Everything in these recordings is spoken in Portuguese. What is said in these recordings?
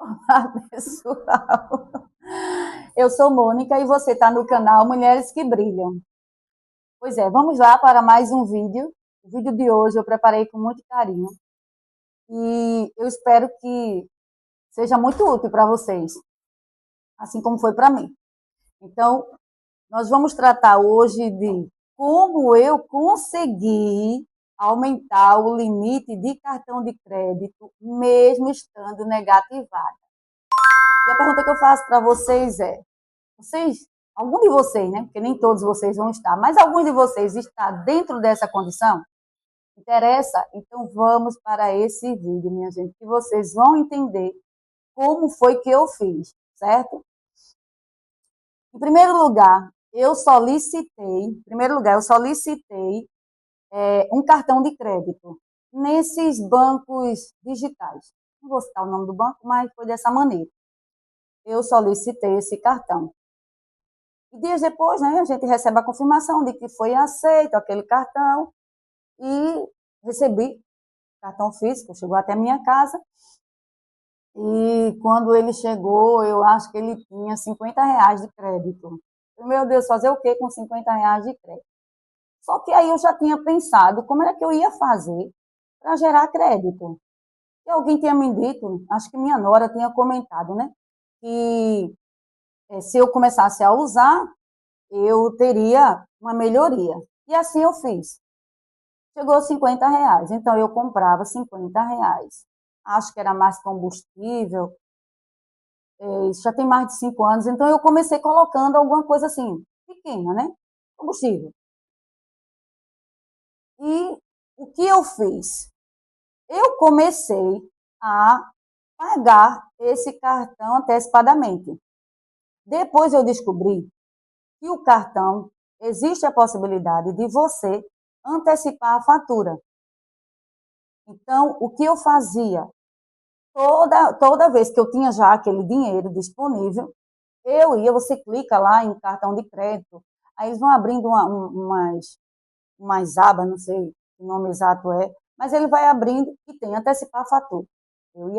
Olá, pessoal. Eu sou Mônica e você está no canal Mulheres que Brilham. Pois é, vamos lá para mais um vídeo. O vídeo de hoje eu preparei com muito carinho e eu espero que seja muito útil para vocês, assim como foi para mim. Então, nós vamos tratar hoje de como eu consegui aumentar o limite de cartão de crédito, mesmo estando negativado. E a pergunta que eu faço para vocês é: vocês, algum de vocês, né? Porque nem todos vocês vão estar, mas alguns de vocês está dentro dessa condição? Interessa? Então vamos para esse vídeo, minha gente, que vocês vão entender como foi que eu fiz, certo? Em primeiro lugar, eu solicitei um cartão de crédito nesses bancos digitais. Não vou citar o nome do banco, mas foi dessa maneira. Eu solicitei esse cartão. E dias depois, né, a gente recebe a confirmação de que foi aceito aquele cartão e recebi cartão físico, chegou até a minha casa. E quando ele chegou, eu acho que ele tinha R$ 50 de crédito. Meu Deus, fazer o que com R$ 50 de crédito? Só que aí eu já tinha pensado como era que eu ia fazer para gerar crédito. E alguém tinha me dito, acho que minha nora tinha comentado, né, que se eu começasse a usar, eu teria uma melhoria. E assim eu fiz. Chegou R$ 50, então eu comprava R$ 50. Acho que era mais combustível. Isso já tem mais de 5 anos, então eu comecei colocando alguma coisa assim, pequena, né? Combustível. E o que eu fiz? Eu comecei a pagar esse cartão antecipadamente. Depois eu descobri que o cartão, existe a possibilidade de você antecipar a fatura. Então, o que eu fazia? Toda vez que eu tinha já aquele dinheiro disponível, você clica lá em cartão de crédito, aí eles vão abrindo umas abas, não sei o nome exato mas ele vai abrindo e tem antecipar a fatura. Eu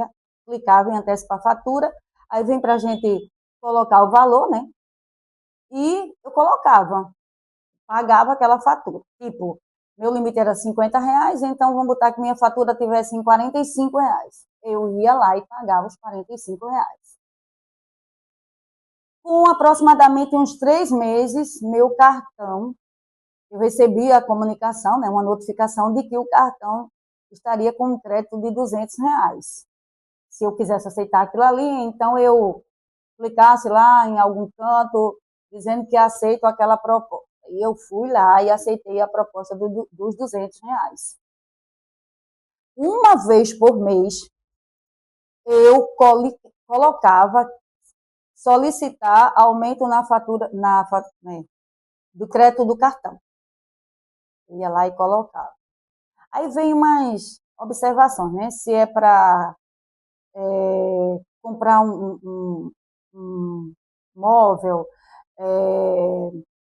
clicava em antecipar a fatura, aí vem para a gente colocar o valor, né? E eu pagava aquela fatura. Tipo, meu limite era R$ 50, então vamos botar que minha fatura tivesse em R$ 45. Eu ia lá e pagava os R$ 45. Com aproximadamente uns 3 meses, meu cartão, eu recebi a comunicação, né, uma notificação de que o cartão estaria com um crédito de R$ 200. Se eu quisesse aceitar aquilo ali, então eu clicasse lá em algum canto, dizendo que aceito aquela proposta. E eu fui lá e aceitei a proposta dos R$ 200. Uma vez por mês, eu colocava solicitar aumento na fatura, né, do crédito do cartão. Eu ia lá e colocava. Aí vem umas observações, né? Se é para comprar um móvel,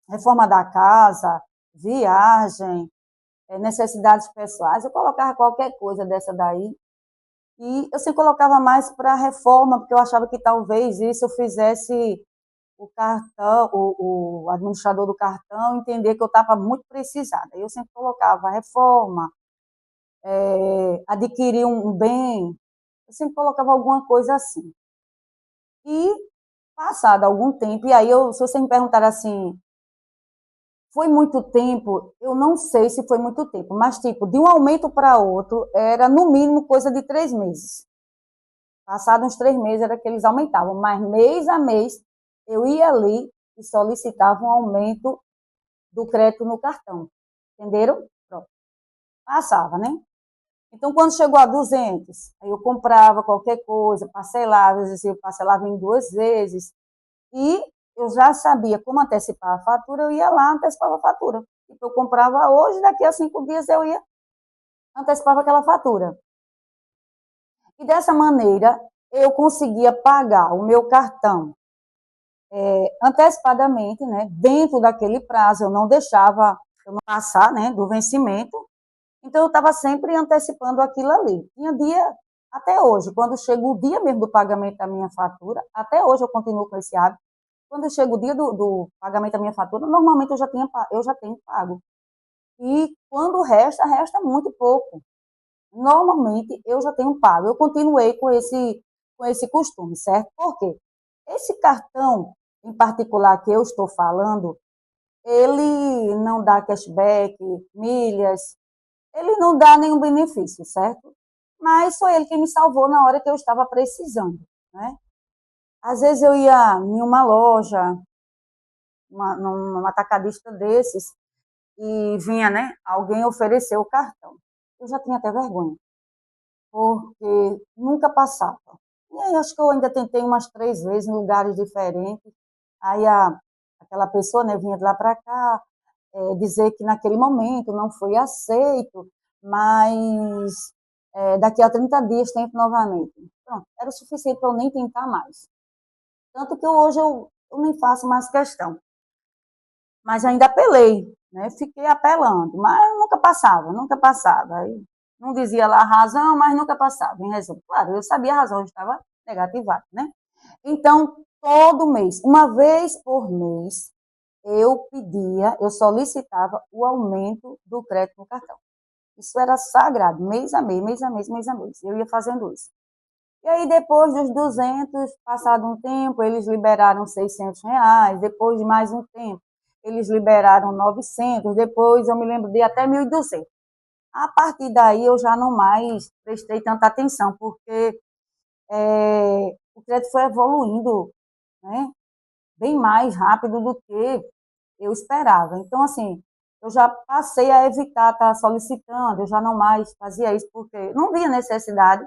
reforma da casa, viagem, necessidades pessoais, eu colocava qualquer coisa dessa daí. E eu sempre colocava mais para reforma, porque eu achava que talvez isso eu fizesse o cartão, o administrador do cartão entender que eu estava muito precisada. Eu sempre colocava reforma, adquirir um bem, eu sempre colocava alguma coisa assim. E passado algum tempo, e aí se você me perguntar assim, foi muito tempo? Eu não sei se foi muito tempo, mas tipo, de um aumento para outro, era no mínimo coisa de 3 meses. Passados uns 3 meses era que eles aumentavam, mas mês a mês eu ia ali e solicitava um aumento do crédito no cartão. Entenderam? Pronto. Passava, né? Então, quando chegou a 200, aí eu comprava qualquer coisa, parcelava, às vezes eu parcelava em 2 vezes, e eu já sabia como antecipar a fatura, eu ia lá, antecipava a fatura. Tipo, eu comprava hoje, daqui a 5 dias eu ia, antecipava aquela fatura. E dessa maneira, eu conseguia pagar o meu cartão antecipadamente, né, dentro daquele prazo, eu não deixava eu não passar, né, do vencimento. Então, eu estava sempre antecipando aquilo ali. Tinha dia, Até hoje, quando chega o dia mesmo do pagamento da minha fatura, até hoje eu continuo com esse hábito. Quando chega o dia do pagamento da minha fatura, normalmente eu já tenho pago. E quando resta, resta muito pouco. Normalmente eu já tenho pago. Eu continuei com esse costume, certo? Por quê? Esse cartão em particular que eu estou falando, ele não dá cashback, milhas, ele não dá nenhum benefício, certo? Mas foi ele que me salvou na hora que eu estava precisando, né? Às vezes eu ia em uma loja, num atacadista desses, e vinha, né? Alguém ofereceu o cartão. Eu já tinha até vergonha, porque nunca passava. E aí acho que eu ainda tentei umas 3 vezes em lugares diferentes. Aí aquela pessoa, né, vinha de lá para cá, dizer que naquele momento não foi aceito, mas daqui a 30 dias tento novamente. Pronto, era o suficiente para eu nem tentar mais. Tanto que hoje eu nem faço mais questão. Mas ainda apelei, né? Fiquei apelando, mas nunca passava, nunca passava. Aí não dizia lá a razão, mas nunca passava, em resumo. Claro, eu sabia a razão, eu estava negativada, né? Então, todo mês, uma vez por mês, eu solicitava o aumento do crédito no cartão. Isso era sagrado, mês a mês, mês a mês, mês a mês. Eu ia fazendo isso. E aí, depois dos 200, passado um tempo, eles liberaram R$ 600. Depois de mais um tempo, eles liberaram 900. Depois, eu me lembro de até 1.200. A partir daí, eu já não mais prestei tanta atenção, porque o crédito foi evoluindo, né, bem mais rápido do que eu esperava. Então, assim, eu já passei a evitar estar solicitando, eu já não mais fazia isso, porque não via necessidade.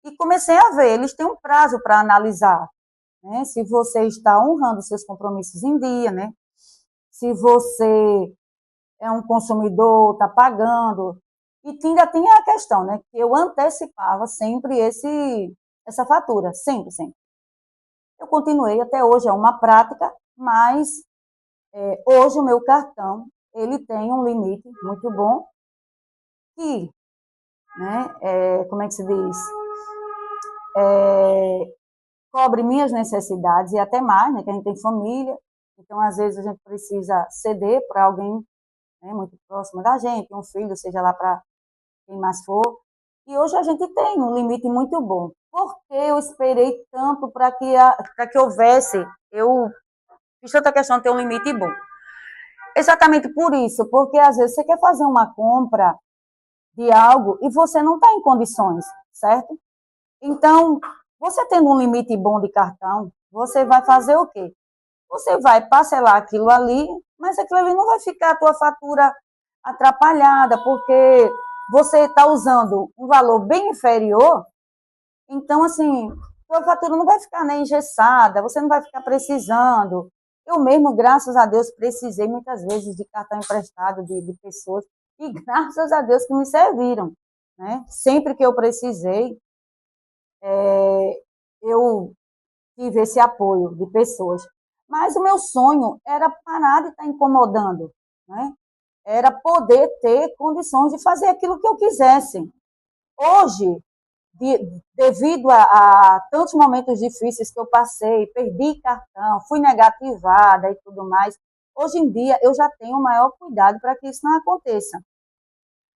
E comecei a ver, eles têm um prazo para analisar, né? Se você está honrando seus compromissos em dia, né? Se você é um consumidor, está pagando. E ainda tem a questão, né? Que eu antecipava sempre essa fatura, sempre, sempre. Eu continuei, até hoje é uma prática, mas hoje o meu cartão, ele tem um limite muito bom, que, né, como é que se diz? Cobre minhas necessidades e até mais, né, que a gente tem família, então às vezes a gente precisa ceder para alguém, né, muito próximo da gente, um filho, seja lá para quem mais for. E hoje a gente tem um limite muito bom. Por que eu esperei tanto para que houvesse, eu fiz tanta questão de ter um limite bom? Exatamente por isso, porque às vezes você quer fazer uma compra de algo e você não está em condições, certo? Então, você tendo um limite bom de cartão, você vai fazer o quê? Você vai parcelar aquilo ali, mas aquilo ali não vai ficar a tua fatura atrapalhada, porque você está usando um valor bem inferior, então, assim, tua fatura não vai ficar, né, engessada, você não vai ficar precisando. Eu mesmo, graças a Deus, precisei muitas vezes de cartão emprestado de pessoas, e graças a Deus que me serviram, né? Sempre que eu precisei, eu tive esse apoio de pessoas. Mas o meu sonho era parar de estar incomodando, né? Era poder ter condições de fazer aquilo que eu quisesse. Hoje, devido a tantos momentos difíceis que eu passei, perdi cartão, fui negativada e tudo mais, hoje em dia eu já tenho o maior cuidado para que isso não aconteça.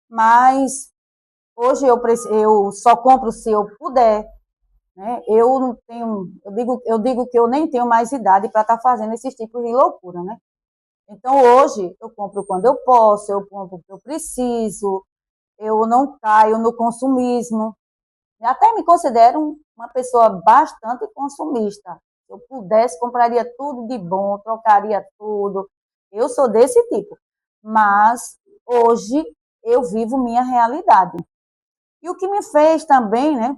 Mas hoje eu só compro se eu puder, né? Eu não tenho, eu digo que eu nem tenho mais idade para estar fazendo esses tipos de loucura, né? Então hoje eu compro quando eu posso, eu compro o que eu preciso, eu não caio no consumismo. Eu até me considero uma pessoa bastante consumista. Se eu pudesse, compraria tudo de bom, trocaria tudo. Eu sou desse tipo. Mas hoje eu vivo minha realidade. E o que me fez também, né,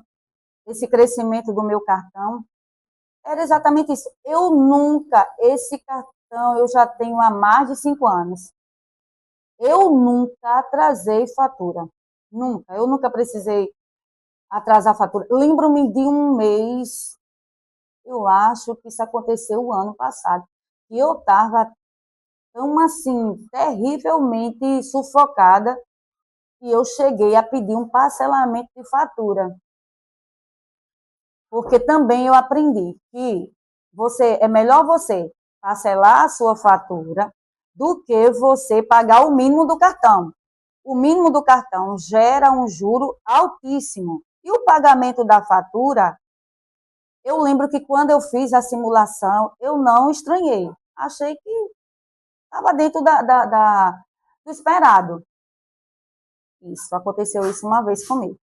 esse crescimento do meu cartão, era exatamente isso. Eu nunca, esse cartão eu já tenho há mais de 5 anos. Eu nunca atrasei fatura. Nunca. Eu nunca precisei atrasar a fatura. Lembro-me de um mês, eu acho que isso aconteceu o ano passado, que eu estava tão assim, terrivelmente sufocada, que eu cheguei a pedir um parcelamento de fatura. Porque também eu aprendi que é melhor você parcelar a sua fatura do que você pagar o mínimo do cartão. O mínimo do cartão gera um juro altíssimo. E o pagamento da fatura, eu lembro que quando eu fiz a simulação, eu não estranhei. Achei que estava dentro do esperado. Aconteceu isso uma vez comigo.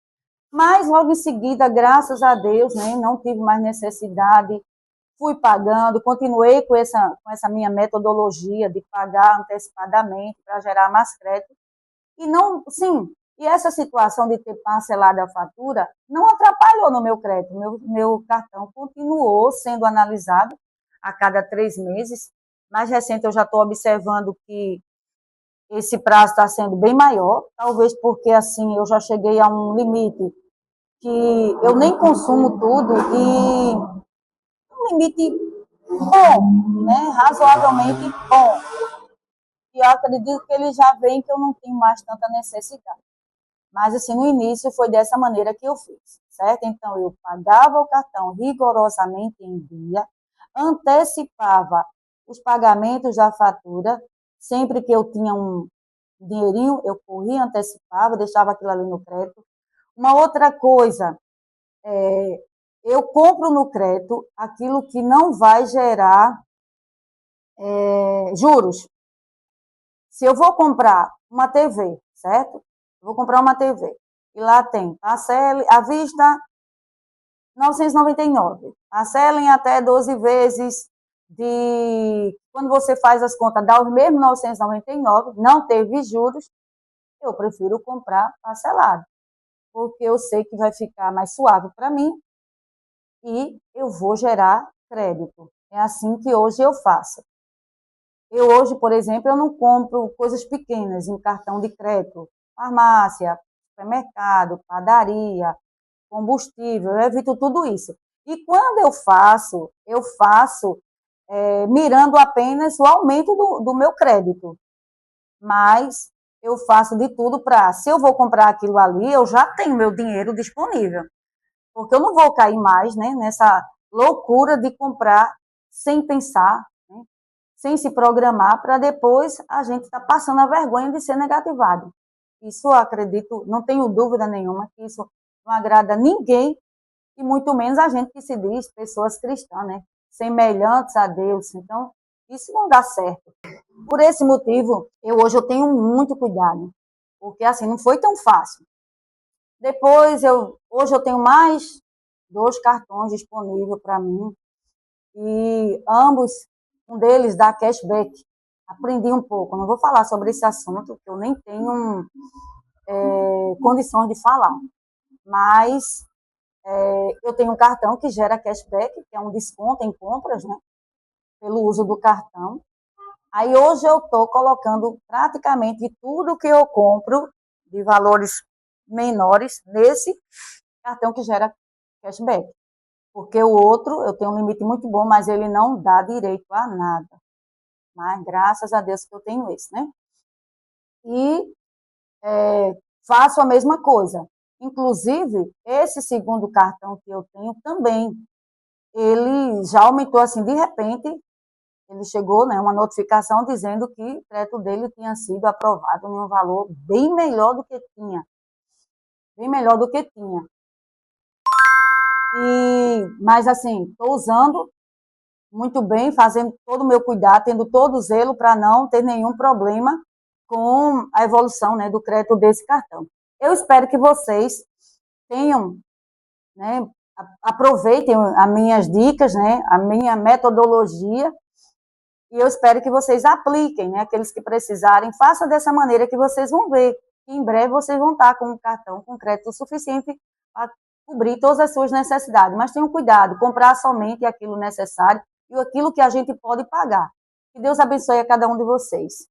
Mas logo em seguida, graças a Deus, né, não tive mais necessidade, fui pagando, continuei com essa minha metodologia de pagar antecipadamente para gerar mais crédito. E não, sim, e essa situação de ter parcelado a fatura não atrapalhou no meu crédito. Meu cartão continuou sendo analisado a cada 3 meses. Mais recente, eu já estou observando que esse prazo está sendo bem maior, talvez porque assim eu já cheguei a um limite que eu nem consumo tudo e um limite bom, né, razoavelmente bom. E eu acredito que ele já vem que eu não tenho mais tanta necessidade. Mas, assim, no início foi dessa maneira que eu fiz, certo? Então, eu pagava o cartão rigorosamente em dia, antecipava os pagamentos da fatura, sempre que eu tinha um dinheirinho, eu corria, antecipava, deixava aquilo ali no crédito. Uma outra coisa, eu compro no crédito aquilo que não vai gerar juros. Se eu vou comprar uma TV, certo? Eu vou comprar uma TV. E lá tem parcela à vista 999. Parcelem até 12 vezes de... Quando você faz as contas, dá os mesmos 999, não teve juros, eu prefiro comprar parcelado. Porque eu sei que vai ficar mais suave para mim e eu vou gerar crédito. É assim que hoje eu faço. Eu hoje, por exemplo, eu não compro coisas pequenas em cartão de crédito. Farmácia, supermercado, padaria, combustível, eu evito tudo isso. E quando eu faço mirando apenas o aumento do meu crédito. Mas eu faço de tudo para, se eu vou comprar aquilo ali, eu já tenho meu dinheiro disponível. Porque eu não vou cair mais, né, nessa loucura de comprar sem pensar, né, sem se programar, para depois a gente estar passando a vergonha de ser negativado. Isso eu acredito, não tenho dúvida nenhuma que isso não agrada ninguém, e muito menos a gente que se diz pessoas cristãs, né, semelhantes a Deus. Então, isso não dá certo. Por esse motivo, hoje eu tenho muito cuidado, porque assim, não foi tão fácil. Depois, hoje eu tenho mais 2 cartões disponíveis para mim, e ambos, um deles dá cashback. Aprendi um pouco, não vou falar sobre esse assunto, porque eu nem tenho condições de falar, mas eu tenho um cartão que gera cashback, que é um desconto em compras, né, pelo uso do cartão. Aí hoje eu estou colocando praticamente tudo que eu compro de valores menores nesse cartão que gera cashback. Porque o outro, eu tenho um limite muito bom, mas ele não dá direito a nada. Mas graças a Deus que eu tenho esse, né? E faço a mesma coisa. Inclusive, esse segundo cartão que eu tenho também, ele já aumentou assim, de repente, ele chegou, né, uma notificação dizendo que o crédito dele tinha sido aprovado em um valor bem melhor do que tinha. Bem melhor do que tinha. Mas assim, estou usando muito bem, fazendo todo o meu cuidado, tendo todo o zelo para não ter nenhum problema com a evolução, né, do crédito desse cartão. Eu espero que vocês tenham, né, aproveitem as minhas dicas, né, a minha metodologia, e eu espero que vocês apliquem, né, aqueles que precisarem, façam dessa maneira que vocês vão ver que em breve vocês vão estar com um cartão com crédito suficiente para cobrir todas as suas necessidades. Mas tenham cuidado, comprar somente aquilo necessário e aquilo que a gente pode pagar. Que Deus abençoe a cada um de vocês.